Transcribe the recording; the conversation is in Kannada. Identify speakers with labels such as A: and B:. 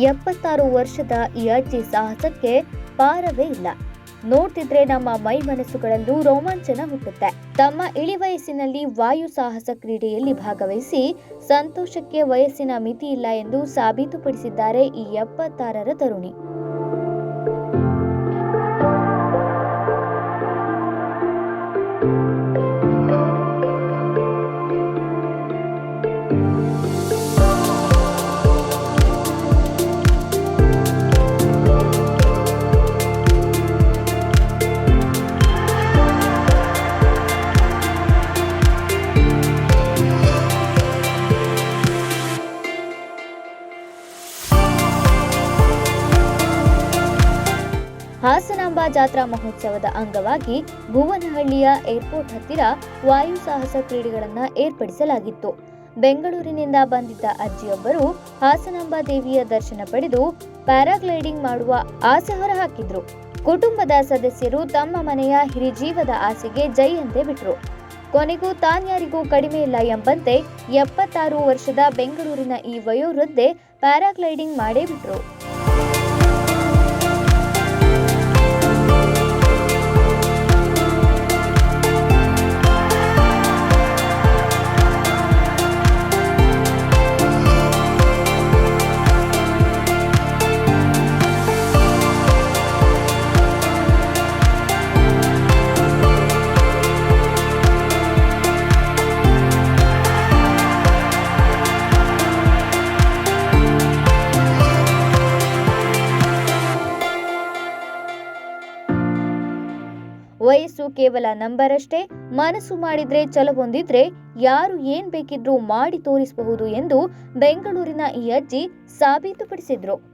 A: 76 ವರ್ಷದ ಈ ಅಜ್ಜಿ ಸಾಹಸಕ್ಕೆ ಪಾರವೇ ಇಲ್ಲ. ನೋಡ್ತಿದ್ರೆ ನಮ್ಮ ಮೈ ಮನಸ್ಸುಗಳಲ್ಲೂ ರೋಮಾಂಚನ ಹುಟ್ಟುತ್ತೆ. ತಮ್ಮ ಇಳಿ ವಯಸ್ಸಿನಲ್ಲಿ ವಾಯು ಸಾಹಸ ಕ್ರೀಡೆಯಲ್ಲಿ ಭಾಗವಹಿಸಿ ಸಂತೋಷಕ್ಕೆ ವಯಸ್ಸಿನ ಮಿತಿ ಇಲ್ಲ ಎಂದು ಸಾಬೀತುಪಡಿಸಿದ್ದಾರೆ ಈ 76ರ ತರುಣಿ. ಹಾಸನಾಂಬ ಜಾತ್ರಾ ಮಹೋತ್ಸವದ ಅಂಗವಾಗಿ ಭುವನಹಳ್ಳಿಯ ಏರ್ಪೋರ್ಟ್ ಹತ್ತಿರ ವಾಯು ಸಾಹಸ ಕ್ರೀಡೆಗಳನ್ನು ಏರ್ಪಡಿಸಲಾಗಿತ್ತು. ಬೆಂಗಳೂರಿನಿಂದ ಬಂದಿದ್ದ ಅಜ್ಜಿಯೊಬ್ಬರು ಹಾಸನಾಂಬ ದೇವಿಯ ದರ್ಶನ ಪಡೆದು ಪ್ಯಾರಾಗ್ಲೈಡಿಂಗ್ ಮಾಡುವ ಆಸೆ ಹೊರಹಾಕಿದ್ರು. ಕುಟುಂಬದ ಸದಸ್ಯರು ತಮ್ಮ ಮನೆಯ ಹಿರಿಜೀವದ ಆಸೆಗೆ ಜೈ ಎಂದೇ ಬಿಟ್ರು. ಕೊನೆಗೂ ತಾನ್ಯಾರಿಗೂ ಕಡಿಮೆ ಇಲ್ಲ ಎಂಬಂತೆ 76 ವರ್ಷದ ಬೆಂಗಳೂರಿನ ಈ ವಯೋವೃದ್ಧೆ ಪ್ಯಾರಾಗ್ಲೈಡಿಂಗ್ ಮಾಡೇ ಬಿಟ್ರು. ವಯಸ್ಸು ಕೇವಲ ನಂಬರ್ ಅಷ್ಟೇ, ಮನಸ್ಸು ಮಾಡಿದ್ರೆ ಛಲವೊಂದಿದ್ರೆ ಯಾರು ಏನ್ ಬೇಕಿದ್ರೂ ಮಾಡಿ ತೋರಿಸಬಹುದು ಎಂದು ಬೆಂಗಳೂರಿನ ಈ ಅಜ್ಜಿ ಸಾಬೀತುಪಡಿಸಿದ್ರು.